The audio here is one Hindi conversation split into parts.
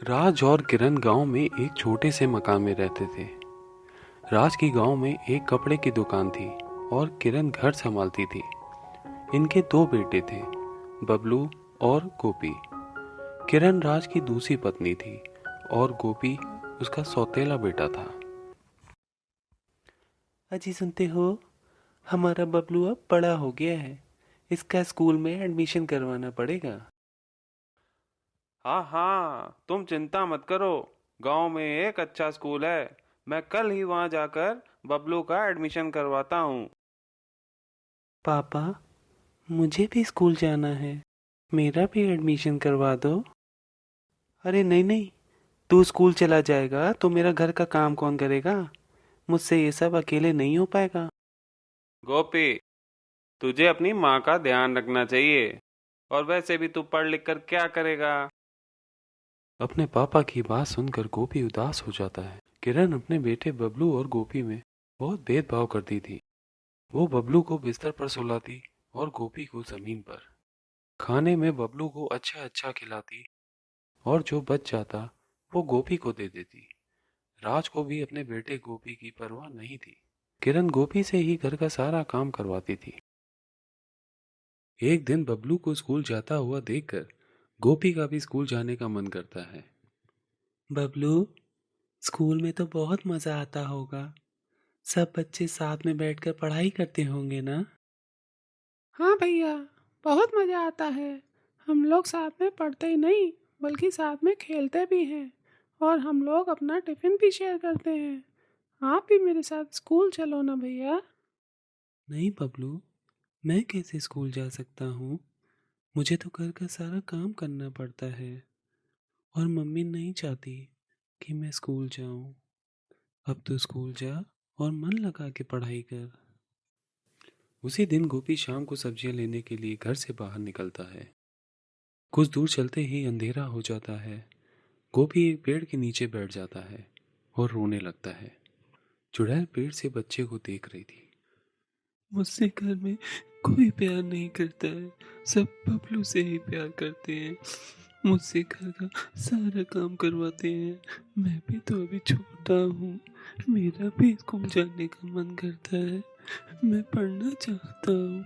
राज और किरण गांव में एक छोटे से मकान में रहते थे। राज की गांव में एक कपड़े की दुकान थी और किरण घर संभालती थी। इनके दो बेटे थे, बबलू और गोपी। किरण राज की दूसरी पत्नी थी और गोपी उसका सौतेला बेटा था। अजी सुनते हो, हमारा बबलू अब बड़ा हो गया है। इसका स्कूल में एडमिशन करवाना पड़ेगा। हाँ हाँ, तुम चिंता मत करो। गांव में एक अच्छा स्कूल है। मैं कल ही वहां जाकर बबलू का एडमिशन करवाता हूँ। पापा, मुझे भी स्कूल जाना है। मेरा भी एडमिशन करवा दो। अरे नहीं नहीं, तू स्कूल चला जाएगा तो मेरा घर का काम कौन करेगा? मुझसे ये सब अकेले नहीं हो पाएगा। गोपी, तुझे अपनी माँ का ध्यान रखना चाहिए। और वैसे भी तू पढ़ लिख कर क्या करेगा? अपने पापा की बात सुनकर गोपी उदास हो जाता है। किरण अपने बेटे बबलू और गोपी में बहुत भेदभाव करती थी। वो बबलू को बिस्तर पर सुलाती और गोपी को जमीन पर। खाने में बबलू को अच्छा अच्छा खिलाती और जो बच जाता वो गोपी को दे देती। राज को भी अपने बेटे गोपी की परवाह नहीं थी। किरण गोपी से ही घर का सारा काम करवाती थी। एक दिन बबलू को स्कूल जाता हुआ देखकर गोपी का भी स्कूल जाने का मन करता है। बबलू, स्कूल में तो बहुत मजा आता होगा। सब बच्चे साथ में बैठकर पढ़ाई करते होंगे ना? हाँ भैया, बहुत मज़ा आता है। हम लोग साथ में पढ़ते ही नहीं, बल्कि साथ में खेलते भी हैं। और हम लोग अपना टिफिन भी शेयर करते हैं। आप भी मेरे साथ स्कूल चलो ना भैया। नहीं बबलू, मैं कैसे स्कूल जा सकता हूँ? मुझे तो घर का सारा काम करना पड़ता है और मम्मी नहीं चाहती कि मैं स्कूल जाऊँ। अब तो स्कूल जा और मन लगा के पढ़ाई कर। उसी दिन गोपी शाम को सब्जियां लेने के लिए घर से बाहर निकलता है। कुछ दूर चलते ही अंधेरा हो जाता है। गोपी एक पेड़ के नीचे बैठ जाता है और रोने लगता है। चुड़ैल पेड़ से बच्चे को देख रही थी। मुझसे घर में कोई प्यार नहीं करता है। सब बबलू से ही प्यार करते हैं। मुझसे घर का सारा काम करवाते हैं। मैं भी तो अभी छोटा हूँ। मेरा भी स्कूल जाने का मन करता है। मैं पढ़ना चाहता हूँ।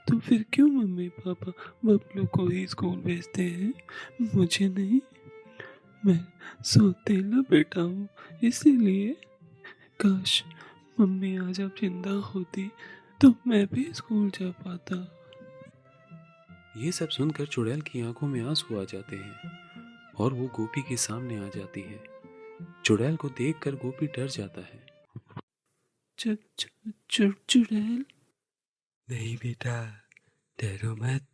तो फिर क्यों मम्मी पापा बबलू को ही स्कूल भेजते हैं, मुझे नहीं? मैं सौतेला बेटा हूँ, इसीलिए। काश मम्मी आज अब जिंदा होती तो मैं भी स्कूल जा पाता। ये सब सुनकर चुड़ैल की आंखों में आंसू आ जाते हैं और वो गोपी के सामने आ जाती है। चुड़ैल को देखकर गोपी डर जाता है। चुड़ैल। नहीं बेटा, डरो मत।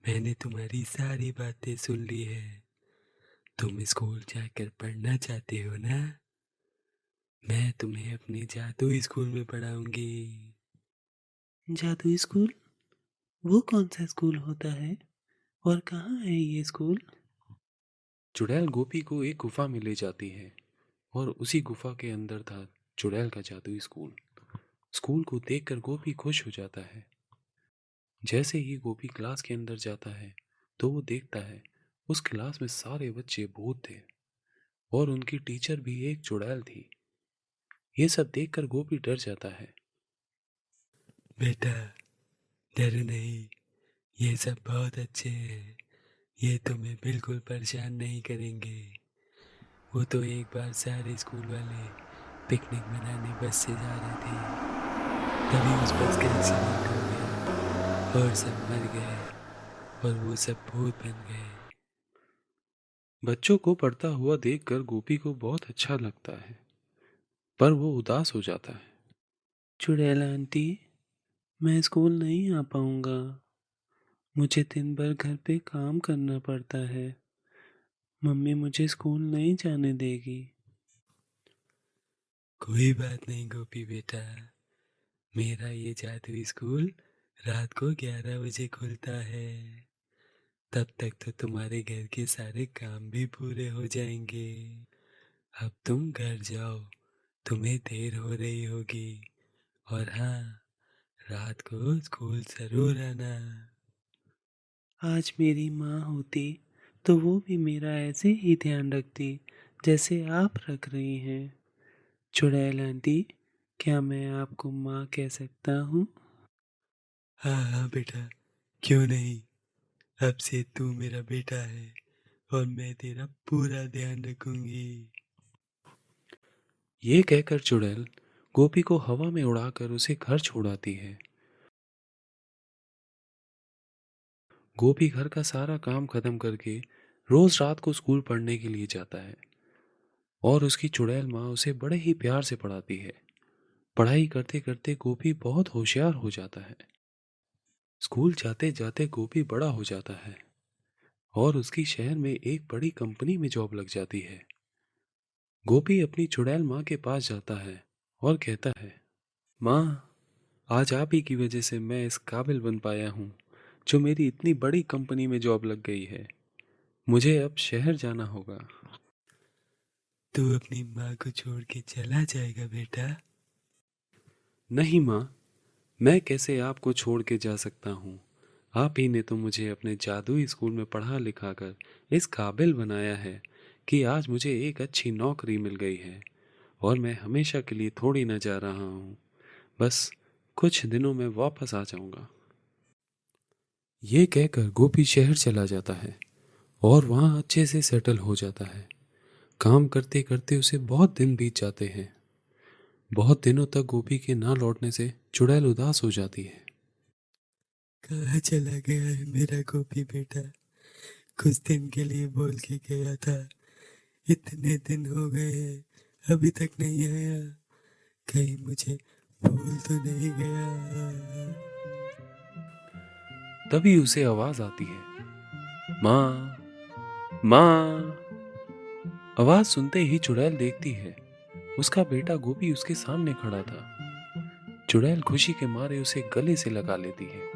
मैंने तुम्हारी सारी बातें सुन ली है। तुम स्कूल जाकर पढ़ना चाहते हो ना? मैं तुम्हें अपने जादुई स्कूल में पढ़ाऊंगी। जादुई स्कूल? वो कौन सा स्कूल होता है और कहाँ है ये स्कूल? चुड़ैल गोपी को एक गुफा में ले जाती है और उसी गुफा के अंदर था चुड़ैल का जादुई स्कूल। स्कूल को देखकर गोपी खुश हो जाता है। जैसे ही गोपी क्लास के अंदर जाता है तो वो देखता है उस क्लास में सारे बच्चे भूत थे और उनकी टीचर भी एक चुड़ैल थी। ये सब देखकर गोपी डर जाता है। बेटा, डरो नहीं। ये सब बहुत अच्छे हैं। ये तुम्हें बिल्कुल परेशान नहीं करेंगे। वो तो एक बार सारे स्कूल वाले पिकनिक मनाने बस से जा रहे थे। तभी उस बस का एक्सीडेंट हो गया और सब मर गए और वो सब भूत बन गए। बच्चों को पढ़ता हुआ देखकर गोपी को बहुत अच्छा लगता है, पर वो उदास हो जाता है। चुड़ैल आंटी, मैं स्कूल नहीं आ पाऊंगा। मुझे दिन भर घर पे काम करना पड़ता है। मम्मी मुझे स्कूल नहीं जाने देगी। कोई बात नहीं गोपी बेटा। मेरा ये जादुई स्कूल रात को 11 बजे खुलता है। तब तक तो तुम्हारे घर के सारे काम भी पूरे हो जाएंगे। अब तुम घर जाओ, तुम्हें देर हो रही होगी। और हाँ, रात को स्कूल जरूर आना। आज मेरी माँ होती तो वो भी मेरा ऐसे ही ध्यान रखती जैसे आप रख रही हैं। चुड़ैल आंटी, क्या मैं आपको माँ कह सकता हूँ? हाँ हाँ बेटा, क्यों नहीं। अब से तू मेरा बेटा है और मैं तेरा पूरा ध्यान रखूंगी। ये कहकर चुड़ैल गोपी को हवा में उड़ाकर उसे घर छोड़ाती है। गोपी घर का सारा काम खत्म करके रोज रात को स्कूल पढ़ने के लिए जाता है और उसकी चुड़ैल माँ उसे बड़े ही प्यार से पढ़ाती है। पढ़ाई करते करते गोपी बहुत होशियार हो जाता है। स्कूल जाते जाते गोपी बड़ा हो जाता है और उसकी शहर में एक बड़ी कंपनी में जॉब लग जाती है। गोपी अपनी चुड़ैल माँ के पास जाता है और कहता है, माँ, आज आप ही की वजह से मैं इस काबिल बन पाया हूँ जो मेरी इतनी बड़ी कंपनी में जॉब लग गई है। मुझे अब शहर जाना होगा। तू अपनी माँ को छोड़ के चला जाएगा बेटा? नहीं माँ, मैं कैसे आपको छोड़ के जा सकता हूँ। आप ही ने तो मुझे अपने जादुई स्कूल में पढ़ा लिखा कर इस काबिल बनाया है कि आज मुझे एक अच्छी नौकरी मिल गई है और मैं हमेशा के लिए थोड़ी न जा रहा हूँ। बस कुछ दिनों में वापस आ जाऊंगा। ये कहकर गोपी शहर चला जाता है और वहाँ अच्छे से सेटल हो जाता है। काम करते करते उसे बहुत दिन बीत जाते हैं। बहुत दिनों तक गोपी के ना लौटने से चुड़ैल उदास हो जाती है। कहाँ चला गया है मेरा गोपी बेटा? कुछ दिन के लिए बोल के गया था, इतने दिन हो गए हैं अभी तक नहीं आया। कहीं मुझे भूल तो नहीं गया? तभी उसे आवाज आती है, माँ, माँ। आवाज सुनते ही चुड़ैल देखती है, उसका बेटा गोपी उसके सामने खड़ा था। चुड़ैल खुशी के मारे उसे गले से लगा लेती है